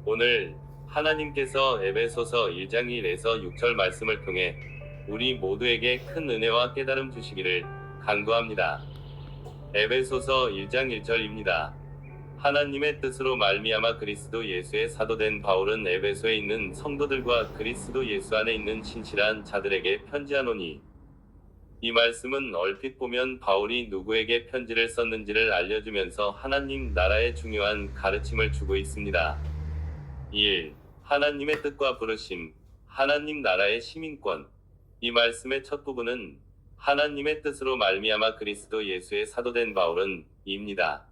오늘 하나님께서 에베소서 1장 1에서 6절 말씀을 통해 우리 모두에게 큰 은혜와 깨달음 주시기를 간구합니다. 에베소서 1장 1절입니다. 하나님의 뜻으로 말미암아 그리스도 예수의 사도된 바울은 에베소에 있는 성도들과 그리스도 예수 안에 있는 신실한 자들에게 편지하노니. 이 말씀은 얼핏 보면 바울이 누구에게 편지를 썼는지를 알려주면서 하나님 나라의 중요한 가르침을 주고 있습니다. 1. 하나님의 뜻과 부르심, 하나님 나라의 시민권. 이 말씀의 첫 부분은 하나님의 뜻으로 말미암아 그리스도 예수의 사도된 바울은 입니다.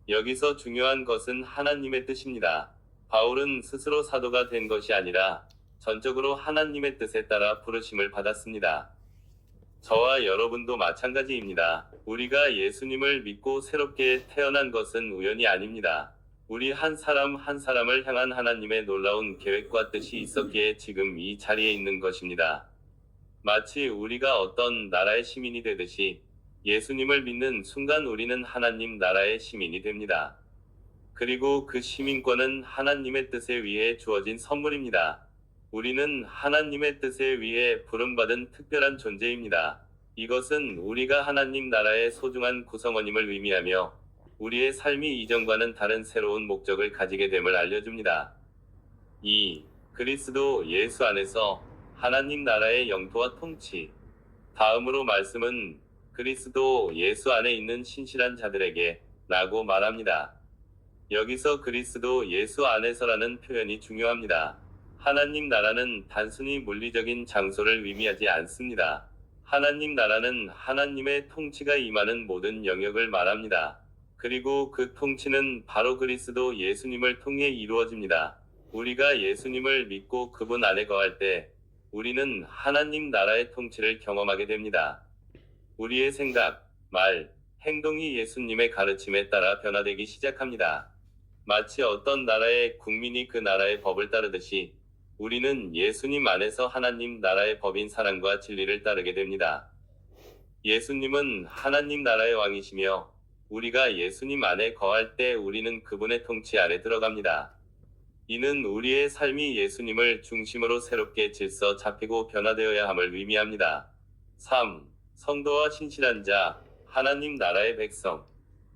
여기서 중요한 것은 하나님의 뜻입니다. 바울은 스스로 사도가 된 것이 아니라 전적으로 하나님의 뜻에 따라 부르심을 받았습니다. 저와 여러분도 마찬가지입니다. 우리가 예수님을 믿고 새롭게 태어난 것은 우연이 아닙니다. 우리 한 사람 한 사람을 향한 하나님의 놀라운 계획과 뜻이 있었기에 지금 이 자리에 있는 것입니다. 마치 우리가 어떤 나라의 시민이 되듯이 예수님을 믿는 순간 우리는 하나님 나라의 시민이 됩니다. 그리고 그 시민권은 하나님의 뜻에 의해 주어진 선물입니다. 우리는 하나님의 뜻에 의해 부름받은 특별한 존재입니다. 이것은 우리가 하나님 나라의 소중한 구성원임을 의미하며 우리의 삶이 이전과는 다른 새로운 목적을 가지게 됨을 알려줍니다. 2. 그리스도 예수 안에서 하나님 나라의 영토와 통치. 다음으로 말씀은 그리스도 예수 안에 있는 신실한 자들에게 라고 말합니다. 여기서 그리스도 예수 안에서라는 표현이 중요합니다. 하나님 나라는 단순히 물리적인 장소를 의미하지 않습니다. 하나님 나라는 하나님의 통치가 임하는 모든 영역을 말합니다. 그리고 그 통치는 바로 그리스도 예수님을 통해 이루어집니다. 우리가 예수님을 믿고 그분 안에 거할 때 우리는 하나님 나라의 통치를 경험하게 됩니다. 우리의 생각, 말, 행동이 예수님의 가르침에 따라 변화되기 시작합니다. 마치 어떤 나라의 국민이 그 나라의 법을 따르듯이 우리는 예수님 안에서 하나님 나라의 법인 사랑과 진리를 따르게 됩니다. 예수님은 하나님 나라의 왕이시며 우리가 예수님 안에 거할 때 우리는 그분의 통치 아래 들어갑니다. 이는 우리의 삶이 예수님을 중심으로 새롭게 질서 잡히고 변화되어야 함을 의미합니다. 3. 성도와 신실한 자, 하나님 나라의 백성.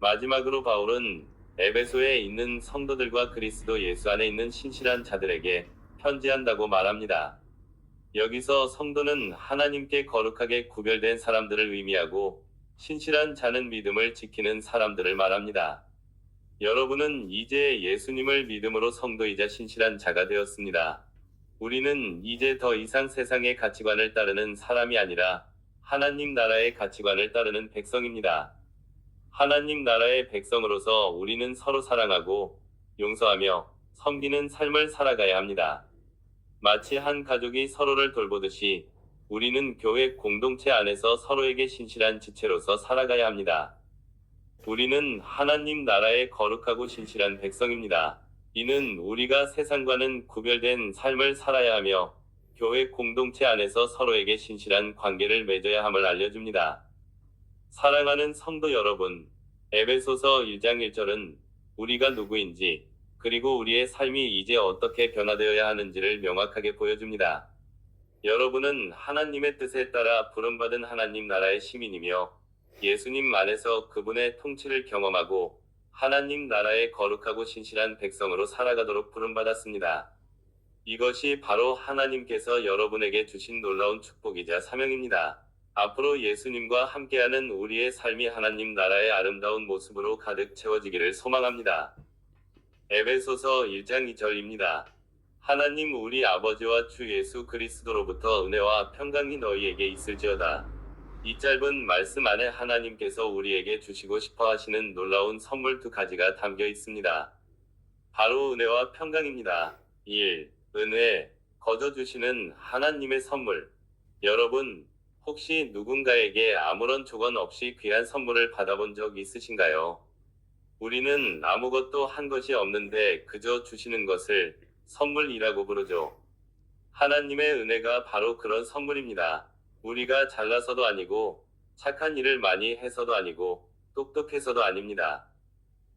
마지막으로 바울은 에베소에 있는 성도들과 그리스도 예수 안에 있는 신실한 자들에게 편지한다고 말합니다. 여기서 성도는 하나님께 거룩하게 구별된 사람들을 의미하고 신실한 자는 믿음을 지키는 사람들을 말합니다. 여러분은 이제 예수님을 믿음으로 성도이자 신실한 자가 되었습니다. 우리는 이제 더 이상 세상의 가치관을 따르는 사람이 아니라 하나님 나라의 가치관을 따르는 백성입니다. 하나님 나라의 백성으로서 우리는 서로 사랑하고 용서하며 섬기는 삶을 살아가야 합니다. 마치 한 가족이 서로를 돌보듯이 우리는 교회 공동체 안에서 서로에게 신실한 지체로서 살아가야 합니다. 우리는 하나님 나라의 거룩하고 신실한 백성입니다. 이는 우리가 세상과는 구별된 삶을 살아야 하며 교회 공동체 안에서 서로에게 신실한 관계를 맺어야 함을 알려줍니다. 사랑하는 성도 여러분, 에베소서 1장 1절은 우리가 누구인지 그리고 우리의 삶이 이제 어떻게 변화되어야 하는지를 명확하게 보여줍니다. 여러분은 하나님의 뜻에 따라 부름받은 하나님 나라의 시민이며 예수님 안에서 그분의 통치를 경험하고 하나님 나라의 거룩하고 신실한 백성으로 살아가도록 부름받았습니다. 이것이 바로 하나님께서 여러분에게 주신 놀라운 축복이자 사명입니다. 앞으로 예수님과 함께하는 우리의 삶이 하나님 나라의 아름다운 모습으로 가득 채워지기를 소망합니다. 에베소서 1장 2절입니다. 하나님 우리 아버지와 주 예수 그리스도로부터 은혜와 평강이 너희에게 있을지어다. 이 짧은 말씀 안에 하나님께서 우리에게 주시고 싶어 하시는 놀라운 선물 두 가지가 담겨 있습니다. 바로 은혜와 평강입니다. 1. 은혜, 거저 주시는 하나님의 선물. 여러분, 혹시 누군가에게 아무런 조건 없이 귀한 선물을 받아본 적 있으신가요? 우리는 아무것도 한 것이 없는데 그저 주시는 것을 선물이라고 부르죠. 하나님의 은혜가 바로 그런 선물입니다. 우리가 잘나서도 아니고 착한 일을 많이 해서도 아니고 똑똑해서도 아닙니다.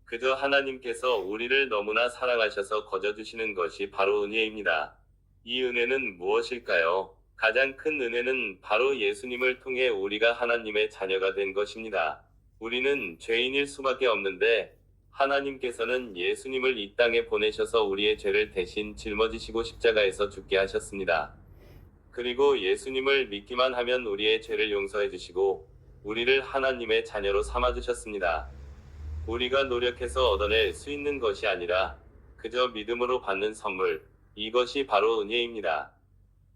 그저 하나님께서 우리를 너무나 사랑하셔서 거저주시는 것이 바로 은혜입니다. 이 은혜는 무엇일까요? 가장 큰 은혜는 바로 예수님을 통해 우리가 하나님의 자녀가 된 것입니다. 우리는 죄인일 수밖에 없는데 하나님께서는 예수님을 이 땅에 보내셔서 우리의 죄를 대신 짊어지시고 십자가에서 죽게 하셨습니다. 그리고 예수님을 믿기만 하면 우리의 죄를 용서해 주시고 우리를 하나님의 자녀로 삼아 주셨습니다. 우리가 노력해서 얻어낼 수 있는 것이 아니라 그저 믿음으로 받는 선물, 이것이 바로 은혜입니다.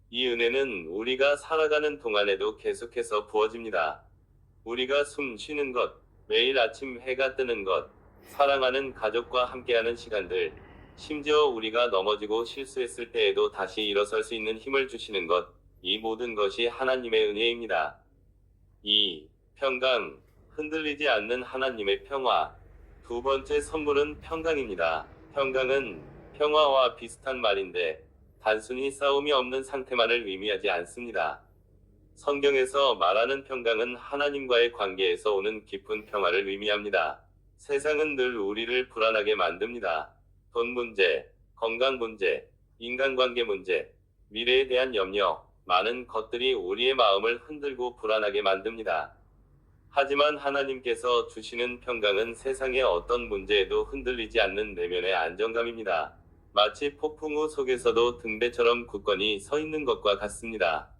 이 은혜는 우리가 살아가는 동안에도 계속해서 부어집니다. 우리가 숨 쉬는 것, 매일 아침 해가 뜨는 것, 사랑하는 가족과 함께하는 시간들, 심지어 우리가 넘어지고 실수했을 때에도 다시 일어설 수 있는 힘을 주시는 것, 이 모든 것이 하나님의 은혜입니다. 2. 평강, 흔들리지 않는 하나님의 평화. 두 번째 선물은 평강입니다. 평강은 평화와 비슷한 말인데 단순히 싸움이 없는 상태만을 의미하지 않습니다. 성경에서 말하는 평강은 하나님과의 관계에서 오는 깊은 평화를 의미합니다. 세상은 늘 우리를 불안하게 만듭니다. 돈 문제, 건강 문제, 인간관계 문제, 미래에 대한 염려, 많은 것들이 우리의 마음을 흔들고 불안하게 만듭니다. 하지만 하나님께서 주시는 평강은 세상의 어떤 문제에도 흔들리지 않는 내면의 안정감입니다. 마치 폭풍 우 속에서도 등대처럼 굳건히 서 있는 것과 같습니다.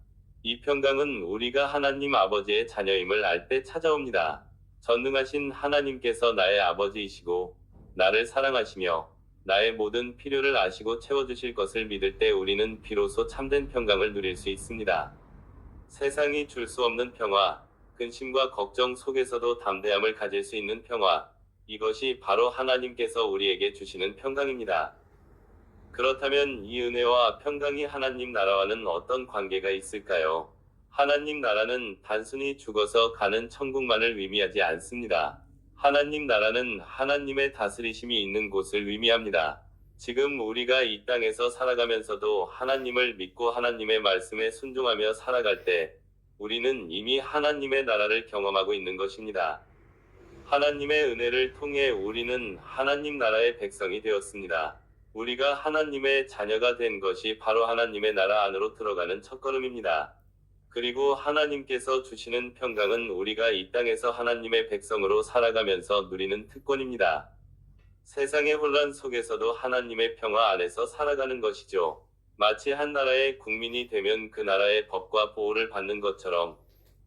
이 평강은 우리가 하나님 아버지의 자녀임을 알 때 찾아옵니다. 전능하신 하나님께서 나의 아버지이시고 나를 사랑하시며 나의 모든 필요를 아시고 채워주실 것을 믿을 때 우리는 비로소 참된 평강을 누릴 수 있습니다. 세상이 줄 수 없는 평화, 근심과 걱정 속에서도 담대함을 가질 수 있는 평화, 이것이 바로 하나님께서 우리에게 주시는 평강입니다. 그렇다면 이 은혜와 평강이 하나님 나라와는 어떤 관계가 있을까요? 하나님 나라는 단순히 죽어서 가는 천국만을 의미하지 않습니다. 하나님 나라는 하나님의 다스리심이 있는 곳을 의미합니다. 지금 우리가 이 땅에서 살아가면서도 하나님을 믿고 하나님의 말씀에 순종하며 살아갈 때 우리는 이미 하나님의 나라를 경험하고 있는 것입니다. 하나님의 은혜를 통해 우리는 하나님 나라의 백성이 되었습니다. 우리가 하나님의 자녀가 된 것이 바로 하나님의 나라 안으로 들어가는 첫걸음입니다. 그리고 하나님께서 주시는 평강은 우리가 이 땅에서 하나님의 백성으로 살아가면서 누리는 특권입니다. 세상의 혼란 속에서도 하나님의 평화 안에서 살아가는 것이죠. 마치 한 나라의 국민이 되면 그 나라의 법과 보호를 받는 것처럼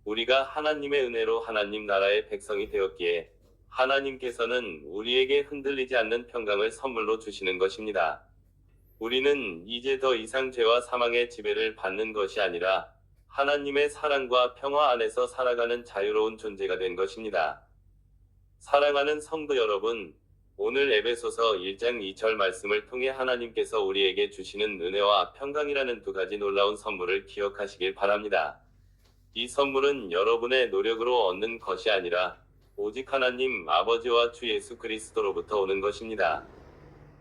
우리가 하나님의 은혜로 하나님 나라의 백성이 되었기에 하나님께서는 우리에게 흔들리지 않는 평강을 선물로 주시는 것입니다. 우리는 이제 더 이상 죄와 사망의 지배를 받는 것이 아니라 하나님의 사랑과 평화 안에서 살아가는 자유로운 존재가 된 것입니다. 사랑하는 성도 여러분, 오늘 에베소서 1장 2절 말씀을 통해 하나님께서 우리에게 주시는 은혜와 평강이라는 두 가지 놀라운 선물을 기억하시길 바랍니다. 이 선물은 여러분의 노력으로 얻는 것이 아니라 오직 하나님 아버지와 주 예수 그리스도로부터 오는 것입니다.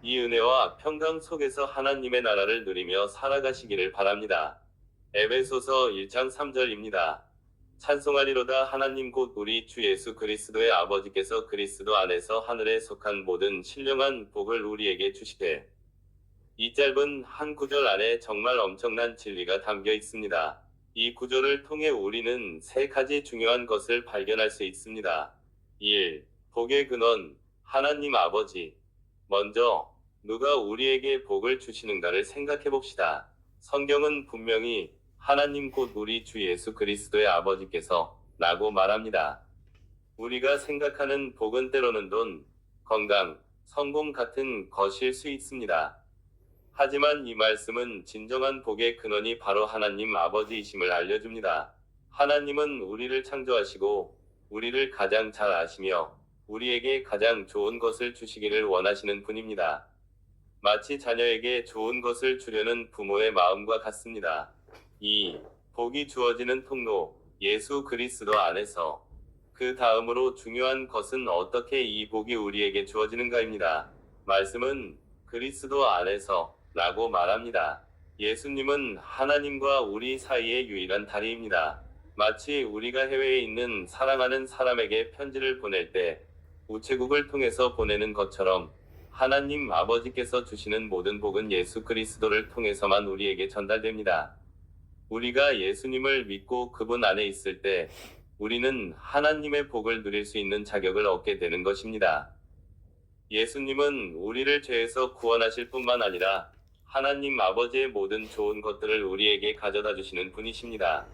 이 은혜와 평강 속에서 하나님의 나라를 누리며 살아가시기를 바랍니다. 에베소서 1장 3절입니다. 찬송하리로다 하나님 곧 우리 주 예수 그리스도의 아버지께서 그리스도 안에서 하늘에 속한 모든 신령한 복을 우리에게 주시되. 이 짧은 한 구절 안에 정말 엄청난 진리가 담겨 있습니다. 이 구절을 통해 우리는 세 가지 중요한 것을 발견할 수 있습니다. 1. 복의 근원, 하나님 아버지. 먼저 누가 우리에게 복을 주시는가를 생각해 봅시다. 성경은 분명히 하나님 곧 우리 주 예수 그리스도의 아버지께서 라고 말합니다. 우리가 생각하는 복은 때로는 돈, 건강, 성공 같은 것일 수 있습니다. 하지만 이 말씀은 진정한 복의 근원이 바로 하나님 아버지이심을 알려줍니다. 하나님은 우리를 창조하시고 우리를 가장 잘 아시며 우리에게 가장 좋은 것을 주시기를 원하시는 분입니다. 마치 자녀에게 좋은 것을 주려는 부모의 마음과 같습니다. 2. 복이 주어지는 통로, 예수 그리스도 안에서. 그 다음으로 중요한 것은 어떻게 이 복이 우리에게 주어지는가입니다. 말씀은 그리스도 안에서 라고 말합니다. 예수님은 하나님과 우리 사이의 유일한 다리입니다. 마치 우리가 해외에 있는 사랑하는 사람에게 편지를 보낼 때 우체국을 통해서 보내는 것처럼 하나님 아버지께서 주시는 모든 복은 예수 그리스도를 통해서만 우리에게 전달됩니다. 우리가 예수님을 믿고 그분 안에 있을 때 우리는 하나님의 복을 누릴 수 있는 자격을 얻게 되는 것입니다. 예수님은 우리를 죄에서 구원하실 뿐만 아니라 하나님 아버지의 모든 좋은 것들을 우리에게 가져다 주시는 분이십니다.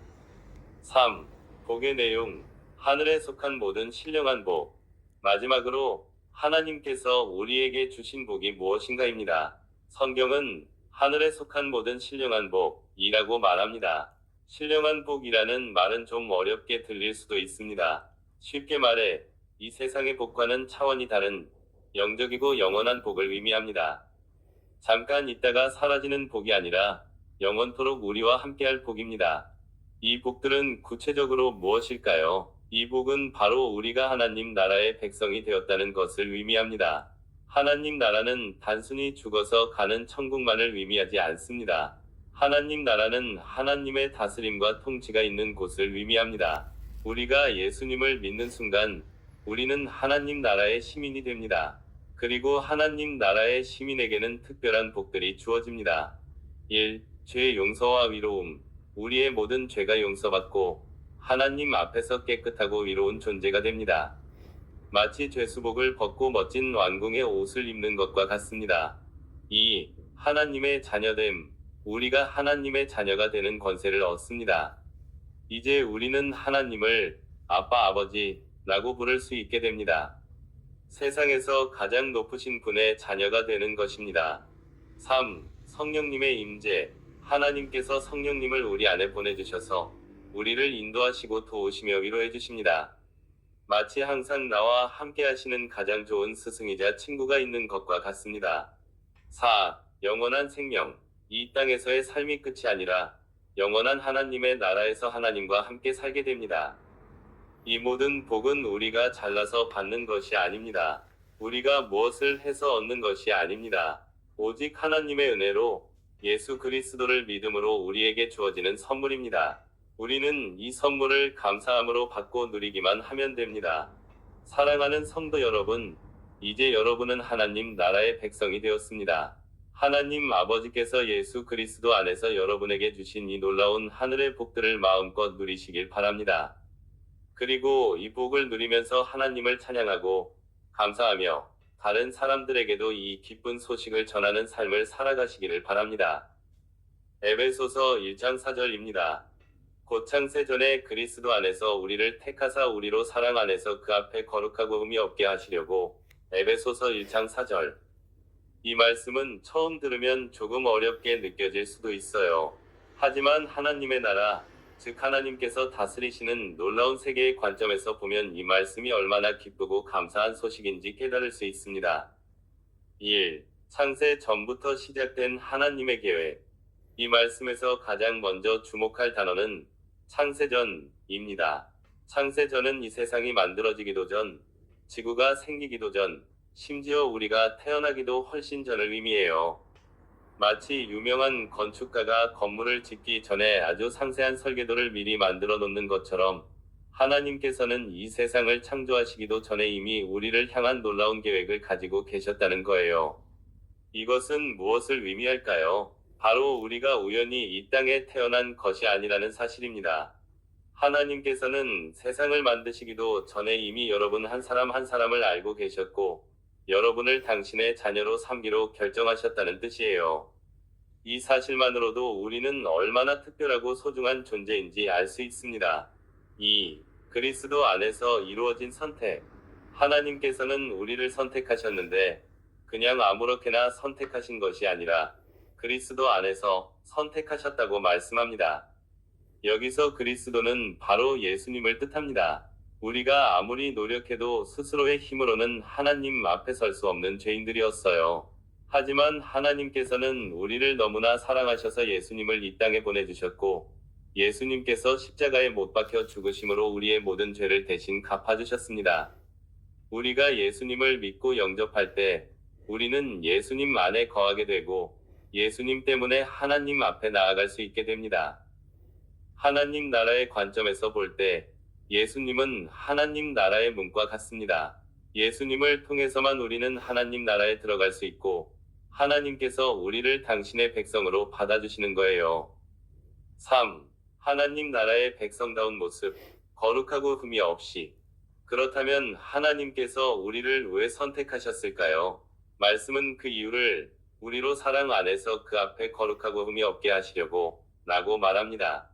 3. 복의 내용. 하늘에 속한 모든 신령한 복. 마지막으로 하나님께서 우리에게 주신 복이 무엇인가입니다. 성경은 하늘에 속한 모든 신령한 복이라고 말합니다. 신령한 복이라는 말은 좀 어렵게 들릴 수도 있습니다. 쉽게 말해 이 세상의 복과는 차원이 다른 영적이고 영원한 복을 의미합니다. 잠깐 있다가 사라지는 복이 아니라 영원토록 우리와 함께할 복입니다. 이 복들은 구체적으로 무엇일까요? 이 복은 바로 우리가 하나님 나라의 백성이 되었다는 것을 의미합니다. 하나님 나라는 단순히 죽어서 가는 천국만을 의미하지 않습니다. 하나님 나라는 하나님의 다스림과 통치가 있는 곳을 의미합니다. 우리가 예수님을 믿는 순간 우리는 하나님 나라의 시민이 됩니다. 그리고 하나님 나라의 시민에게는 특별한 복들이 주어집니다. 1. 죄 용서와 위로움. 우리의 모든 죄가 용서받고 하나님 앞에서 깨끗하고 위로운 존재가 됩니다. 마치 죄수복을 벗고 멋진 왕궁의 옷을 입는 것과 같습니다. 2. 하나님의 자녀됨. 우리가 하나님의 자녀가 되는 권세를 얻습니다. 이제 우리는 하나님을 아빠 아버지라고 부를 수 있게 됩니다. 세상에서 가장 높으신 분의 자녀가 되는 것입니다. 3. 성령님의 임재. 하나님께서 성령님을 우리 안에 보내주셔서 우리를 인도하시고 도우시며 위로해 주십니다. 마치 항상 나와 함께 하시는 가장 좋은 스승이자 친구가 있는 것과 같습니다. 4. 영원한 생명. 이 땅에서의 삶이 끝이 아니라 영원한 하나님의 나라에서 하나님과 함께 살게 됩니다. 이 모든 복은 우리가 잘나서 받는 것이 아닙니다. 우리가 무엇을 해서 얻는 것이 아닙니다. 오직 하나님의 은혜로 예수 그리스도를 믿음으로 우리에게 주어지는 선물입니다. 우리는 이 선물을 감사함으로 받고 누리기만 하면 됩니다. 사랑하는 성도 여러분, 이제 여러분은 하나님 나라의 백성이 되었습니다. 하나님 아버지께서 예수 그리스도 안에서 여러분에게 주신 이 놀라운 하늘의 복들을 마음껏 누리시길 바랍니다. 그리고 이 복을 누리면서 하나님을 찬양하고 감사하며 다른 사람들에게도 이 기쁜 소식을 전하는 삶을 살아가시기를 바랍니다. 에베소서 1장 4절입니다. 곧 창세 전에 그리스도 안에서 우리를 택하사 우리로 사랑 안에서 그 앞에 거룩하고 흠이 없게 하시려고. 에베소서 1장 4절. 이 말씀은 처음 들으면 조금 어렵게 느껴질 수도 있어요. 하지만 하나님의 나라, 즉 하나님께서 다스리시는 놀라운 세계의 관점에서 보면 이 말씀이 얼마나 기쁘고 감사한 소식인지 깨달을 수 있습니다. 1. 창세 전부터 시작된 하나님의 계획. 이 말씀에서 가장 먼저 주목할 단어는 창세전입니다. 창세전은 이 세상이 만들어지기도 전, 지구가 생기기도 전, 심지어 우리가 태어나기도 훨씬 전을 의미해요. 마치 유명한 건축가가 건물을 짓기 전에 아주 상세한 설계도를 미리 만들어 놓는 것처럼 하나님께서는 이 세상을 창조하시기도 전에 이미 우리를 향한 놀라운 계획을 가지고 계셨다는 거예요. 이것은 무엇을 의미할까요? 바로 우리가 우연히 이 땅에 태어난 것이 아니라는 사실입니다. 하나님께서는 세상을 만드시기도 전에 이미 여러분 한 사람 한 사람을 알고 계셨고 여러분을 당신의 자녀로 삼기로 결정하셨다는 뜻이에요. 이 사실만으로도 우리는 얼마나 특별하고 소중한 존재인지 알 수 있습니다. 2. 그리스도 안에서 이루어진 선택. 하나님께서는 우리를 선택하셨는데 그냥 아무렇게나 선택하신 것이 아니라 그리스도 안에서 선택하셨다고 말씀합니다. 여기서 그리스도는 바로 예수님을 뜻합니다. 우리가 아무리 노력해도 스스로의 힘으로는 하나님 앞에 설 수 없는 죄인들이었어요. 하지만 하나님께서는 우리를 너무나 사랑하셔서 예수님을 이 땅에 보내주셨고 예수님께서 십자가에 못 박혀 죽으심으로 우리의 모든 죄를 대신 갚아주셨습니다. 우리가 예수님을 믿고 영접할 때 우리는 예수님 안에 거하게 되고 예수님 때문에 하나님 앞에 나아갈 수 있게 됩니다. 하나님 나라의 관점에서 볼 때 예수님은 하나님 나라의 문과 같습니다. 예수님을 통해서만 우리는 하나님 나라에 들어갈 수 있고, 하나님께서 우리를 당신의 백성으로 받아주시는 거예요. 3. 하나님 나라의 백성다운 모습, 거룩하고 흠이 없이. 그렇다면 하나님께서 우리를 왜 선택하셨을까요? 말씀은 그 이유를 우리로 사랑 안에서 그 앞에 거룩하고 흠이 없게 하시려고 라고 말합니다.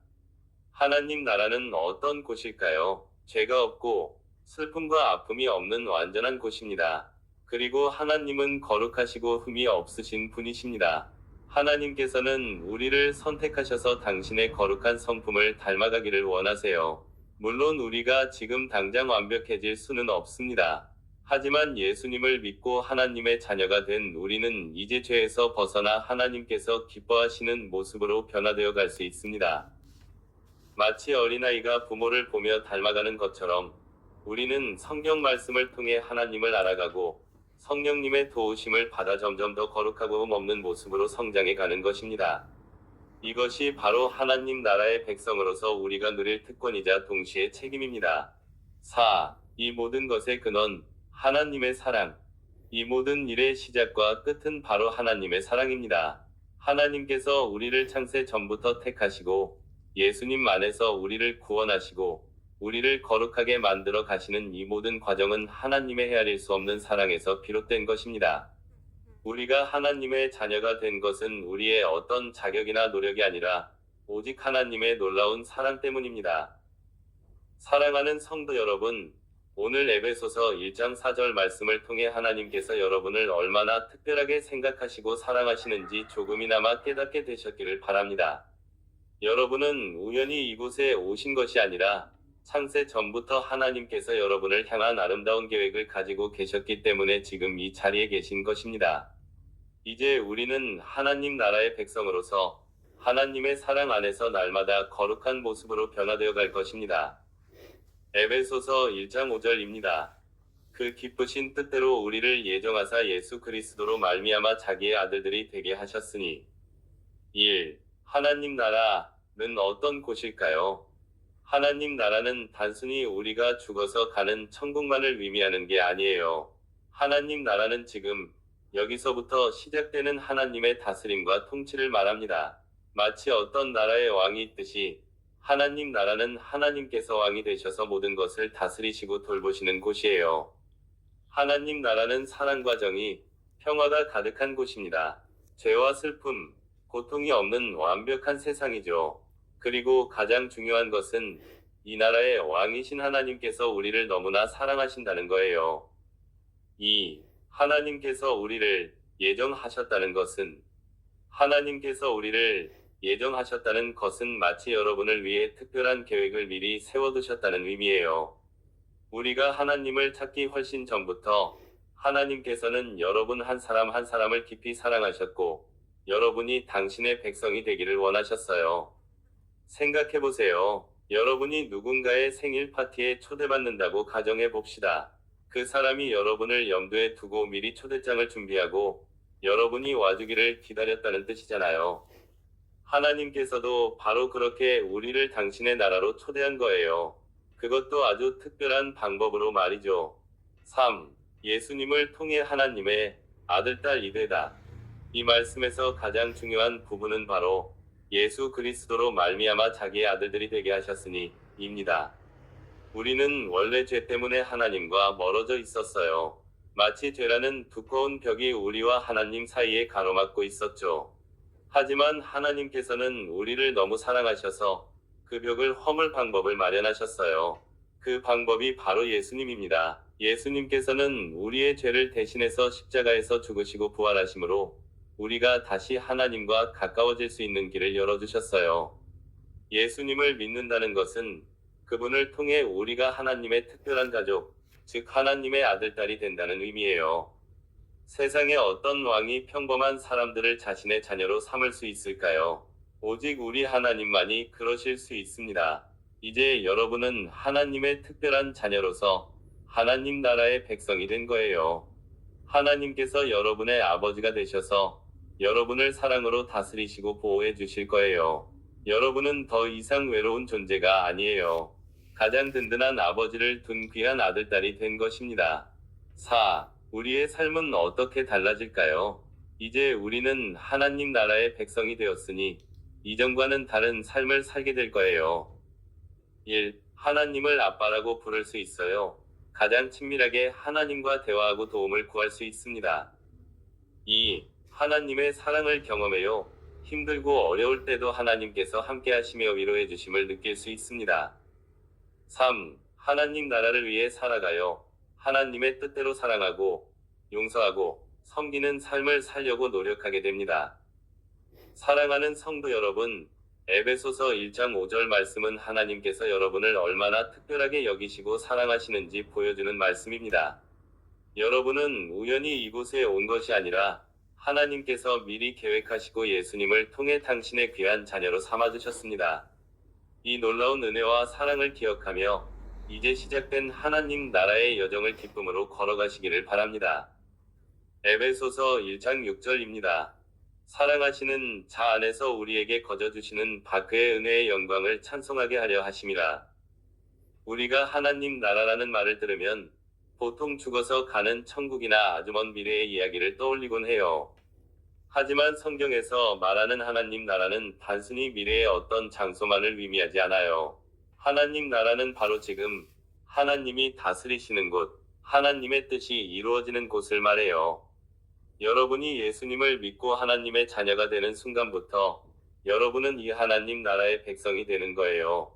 하나님 나라는 어떤 곳일까요? 죄가 없고 슬픔과 아픔이 없는 완전한 곳입니다. 그리고 하나님은 거룩하시고 흠이 없으신 분이십니다. 하나님께서는 우리를 선택하셔서 당신의 거룩한 성품을 닮아가기를 원하세요. 물론 우리가 지금 당장 완벽해질 수는 없습니다. 하지만 예수님을 믿고 하나님의 자녀가 된 우리는 이제 죄에서 벗어나 하나님께서 기뻐하시는 모습으로 변화되어 갈 수 있습니다. 마치 어린아이가 부모를 보며 닮아가는 것처럼 우리는 성경 말씀을 통해 하나님을 알아가고 성령님의 도우심을 받아 점점 더 거룩하고 흠 없는 모습으로 성장해 가는 것입니다. 이것이 바로 하나님 나라의 백성으로서 우리가 누릴 특권이자 동시에 책임입니다. 4. 이 모든 것의 근원, 하나님의 사랑. 이 모든 일의 시작과 끝은 바로 하나님의 사랑입니다. 하나님께서 우리를 창세 전부터 택하시고 예수님 안에서 우리를 구원하시고 우리를 거룩하게 만들어 가시는 이 모든 과정은 하나님의 헤아릴 수 없는 사랑에서 비롯된 것입니다. 우리가 하나님의 자녀가 된 것은 우리의 어떤 자격이나 노력이 아니라 오직 하나님의 놀라운 사랑 때문입니다. 사랑하는 성도 여러분, 오늘 에베소서 1장 4절 말씀을 통해 하나님께서 여러분을 얼마나 특별하게 생각하시고 사랑하시는지 조금이나마 깨닫게 되셨기를 바랍니다. 여러분은 우연히 이곳에 오신 것이 아니라 창세 전부터 하나님께서 여러분을 향한 아름다운 계획을 가지고 계셨기 때문에 지금 이 자리에 계신 것입니다. 이제 우리는 하나님 나라의 백성으로서 하나님의 사랑 안에서 날마다 거룩한 모습으로 변화되어 갈 것입니다. 에베소서 1장 5절입니다. 그 기쁘신 뜻대로 우리를 예정하사 예수 그리스도로 말미암아 자기의 아들들이 되게 하셨으니. 1. 하나님 나라는 어떤 곳일까요? 하나님 나라는 단순히 우리가 죽어서 가는 천국만을 의미하는 게 아니에요. 하나님 나라는 지금 여기서부터 시작되는 하나님의 다스림과 통치를 말합니다. 마치 어떤 나라의 왕이 있듯이 하나님 나라는 하나님께서 왕이 되셔서 모든 것을 다스리시고 돌보시는 곳이에요. 하나님 나라는 사랑과 정의, 평화가 가득한 곳입니다. 죄와 슬픔, 고통이 없는 완벽한 세상이죠. 그리고 가장 중요한 것은 이 나라의 왕이신 하나님께서 우리를 너무나 사랑하신다는 거예요. 2. 하나님께서 우리를 예정하셨다는 것은 하나님께서 우리를 예정하셨다는 것은 마치 여러분을 위해 특별한 계획을 미리 세워두셨다는 의미예요. 우리가 하나님을 찾기 훨씬 전부터 하나님께서는 여러분 한 사람 한 사람을 깊이 사랑하셨고 여러분이 당신의 백성이 되기를 원하셨어요. 생각해보세요. 여러분이 누군가의 생일 파티에 초대받는다고 가정해 봅시다. 그 사람이 여러분을 염두에 두고 미리 초대장을 준비하고 여러분이 와주기를 기다렸다는 뜻이잖아요. 하나님께서도 바로 그렇게 우리를 당신의 나라로 초대한 거예요. 그것도 아주 특별한 방법으로 말이죠. 3. 예수님을 통해 하나님의 아들, 딸이 되다. 이 말씀에서 가장 중요한 부분은 바로 예수 그리스도로 말미암아 자기의 아들들이 되게 하셨으니 입니다. 우리는 원래 죄 때문에 하나님과 멀어져 있었어요. 마치 죄라는 두꺼운 벽이 우리와 하나님 사이에 가로막고 있었죠. 하지만 하나님께서는 우리를 너무 사랑하셔서 그 벽을 허물 방법을 마련하셨어요. 그 방법이 바로 예수님입니다. 예수님께서는 우리의 죄를 대신해서 십자가에서 죽으시고 부활하심으로 우리가 다시 하나님과 가까워질 수 있는 길을 열어주셨어요. 예수님을 믿는다는 것은 그분을 통해 우리가 하나님의 특별한 가족, 즉 하나님의 아들, 딸이 된다는 의미예요. 세상에 어떤 왕이 평범한 사람들을 자신의 자녀로 삼을 수 있을까요? 오직 우리 하나님만이 그러실 수 있습니다. 이제 여러분은 하나님의 특별한 자녀로서 하나님 나라의 백성이 된 거예요. 하나님께서 여러분의 아버지가 되셔서 여러분을 사랑으로 다스리시고 보호해 주실 거예요. 여러분은 더 이상 외로운 존재가 아니에요. 가장 든든한 아버지를 둔 귀한 아들, 딸이 된 것입니다. 4. 우리의 삶은 어떻게 달라질까요? 이제 우리는 하나님 나라의 백성이 되었으니 이전과는 다른 삶을 살게 될 거예요. 1. 하나님을 아빠라고 부를 수 있어요. 가장 친밀하게 하나님과 대화하고 도움을 구할 수 있습니다. 2. 하나님의 사랑을 경험해요. 힘들고 어려울 때도 하나님께서 함께 하시며 위로해 주심을 느낄 수 있습니다. 3. 하나님 나라를 위해 살아가요. 하나님의 뜻대로 사랑하고 용서하고 섬기는 삶을 살려고 노력하게 됩니다. 사랑하는 성도 여러분, 에베소서 1장 5절 말씀은 하나님께서 여러분을 얼마나 특별하게 여기시고 사랑하시는지 보여주는 말씀입니다. 여러분은 우연히 이곳에 온 것이 아니라 하나님께서 미리 계획하시고 예수님을 통해 당신의 귀한 자녀로 삼아주셨습니다. 이 놀라운 은혜와 사랑을 기억하며 이제 시작된 하나님 나라의 여정을 기쁨으로 걸어가시기를 바랍니다. 에베소서 1장 6절입니다. 사랑하시는 자 안에서 우리에게 거저주시는 그의 은혜의 영광을 찬송하게 하려 하심이라. 우리가 하나님 나라라는 말을 들으면 보통 죽어서 가는 천국이나 아주 먼 미래의 이야기를 떠올리곤 해요. 하지만 성경에서 말하는 하나님 나라는 단순히 미래의 어떤 장소만을 의미하지 않아요. 하나님 나라는 바로 지금 하나님이 다스리시는 곳, 하나님의 뜻이 이루어지는 곳을 말해요. 여러분이 예수님을 믿고 하나님의 자녀가 되는 순간부터 여러분은 이 하나님 나라의 백성이 되는 거예요.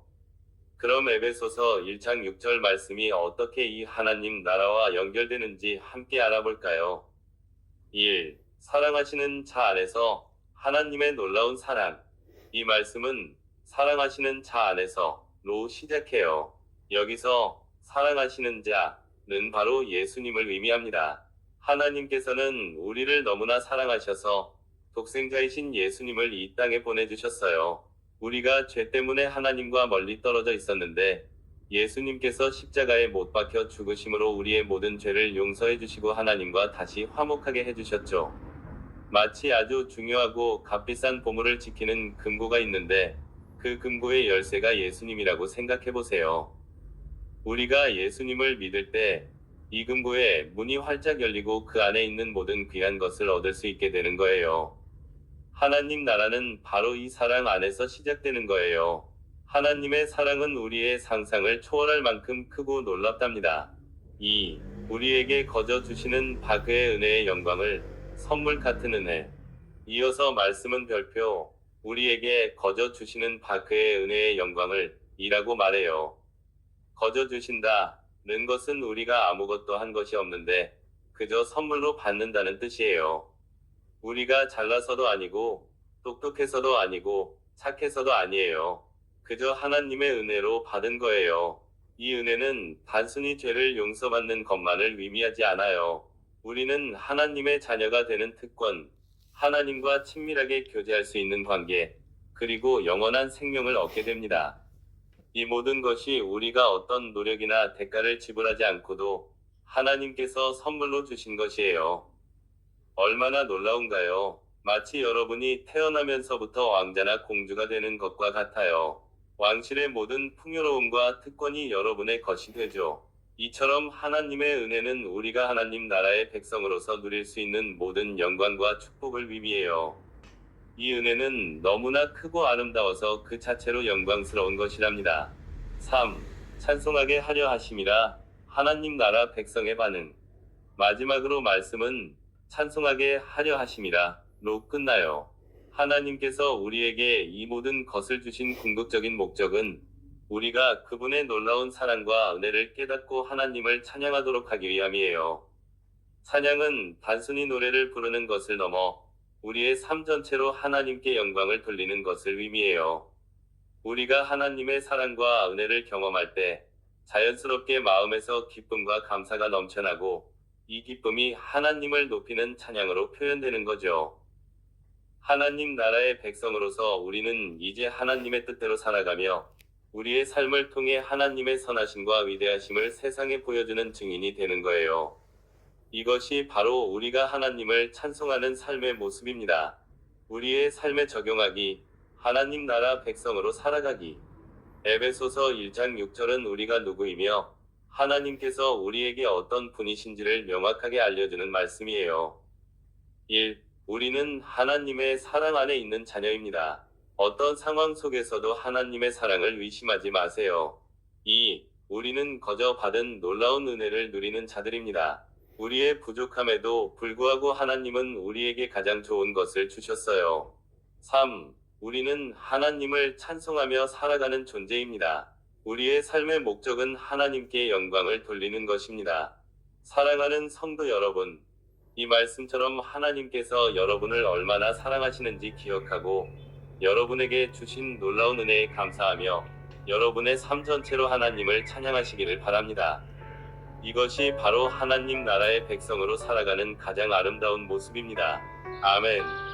그럼 에베소서 1장 6절 말씀이 어떻게 이 하나님 나라와 연결되는지 함께 알아볼까요? 1. 사랑하시는 자 안에서 하나님의 놀라운 사랑. 이 말씀은 사랑하시는 자 안에서로 시작해요. 여기서 사랑하시는 자는 바로 예수님을 의미합니다. 하나님께서는 우리를 너무나 사랑하셔서 독생자이신 예수님을 이 땅에 보내주셨어요. 우리가 죄 때문에 하나님과 멀리 떨어져 있었는데 예수님께서 십자가에 못 박혀 죽으심으로 우리의 모든 죄를 용서해 주시고 하나님과 다시 화목하게 해주셨죠. 마치 아주 중요하고 값비싼 보물을 지키는 금고가 있는데 그 금고의 열쇠가 예수님이라고 생각해 보세요. 우리가 예수님을 믿을 때 이 금고의 문이 활짝 열리고 그 안에 있는 모든 귀한 것을 얻을 수 있게 되는 거예요. 하나님 나라는 바로 이 사랑 안에서 시작되는 거예요. 하나님의 사랑은 우리의 상상을 초월할 만큼 크고 놀랍답니다. 2. 우리에게 거저 주시는 그의 은혜의 영광을 선물 같은 은혜. 이어서 말씀은 별표 우리에게 거저 주시는 그의 은혜의 영광을 이라고 말해요. 거저 주신다는 것은 우리가 아무것도 한 것이 없는데 그저 선물로 받는다는 뜻이에요. 우리가 잘나서도 아니고 똑똑해서도 아니고 착해서도 아니에요. 그저 하나님의 은혜로 받은 거예요. 이 은혜는 단순히 죄를 용서받는 것만을 의미하지 않아요. 우리는 하나님의 자녀가 되는 특권, 하나님과 친밀하게 교제할 수 있는 관계, 그리고 영원한 생명을 얻게 됩니다. 이 모든 것이 우리가 어떤 노력이나 대가를 지불하지 않고도 하나님께서 선물로 주신 것이에요. 얼마나 놀라운가요? 마치 여러분이 태어나면서부터 왕자나 공주가 되는 것과 같아요. 왕실의 모든 풍요로움과 특권이 여러분의 것이 되죠. 이처럼 하나님의 은혜는 우리가 하나님 나라의 백성으로서 누릴 수 있는 모든 영광과 축복을 의미해요. 이 은혜는 너무나 크고 아름다워서 그 자체로 영광스러운 것이랍니다. 3. 찬송하게 하려 하심이라. 하나님 나라 백성의 반응. 마지막으로 말씀은 찬송하게 하려 하심이라로 끝나요. 하나님께서 우리에게 이 모든 것을 주신 궁극적인 목적은 우리가 그분의 놀라운 사랑과 은혜를 깨닫고 하나님을 찬양하도록 하기 위함이에요. 찬양은 단순히 노래를 부르는 것을 넘어 우리의 삶 전체로 하나님께 영광을 돌리는 것을 의미해요. 우리가 하나님의 사랑과 은혜를 경험할 때 자연스럽게 마음에서 기쁨과 감사가 넘쳐나고 이 기쁨이 하나님을 높이는 찬양으로 표현되는 거죠. 하나님 나라의 백성으로서 우리는 이제 하나님의 뜻대로 살아가며 우리의 삶을 통해 하나님의 선하심과 위대하심을 세상에 보여주는 증인이 되는 거예요. 이것이 바로 우리가 하나님을 찬송하는 삶의 모습입니다. 우리의 삶에 적용하기, 하나님 나라 백성으로 살아가기. 에베소서 1장 6절은 우리가 누구이며 하나님께서 우리에게 어떤 분이신지를 명확하게 알려주는 말씀이에요. 1. 우리는 하나님의 사랑 안에 있는 자녀입니다. 어떤 상황 속에서도 하나님의 사랑을 의심하지 마세요. 2. 우리는 거저 받은 놀라운 은혜를 누리는 자들입니다. 우리의 부족함에도 불구하고 하나님은 우리에게 가장 좋은 것을 주셨어요. 3. 우리는 하나님을 찬송하며 살아가는 존재입니다. 우리의 삶의 목적은 하나님께 영광을 돌리는 것입니다. 사랑하는 성도 여러분, 이 말씀처럼 하나님께서 여러분을 얼마나 사랑하시는지 기억하고 여러분에게 주신 놀라운 은혜에 감사하며 여러분의 삶 전체로 하나님을 찬양하시기를 바랍니다. 이것이 바로 하나님 나라의 백성으로 살아가는 가장 아름다운 모습입니다. 아멘.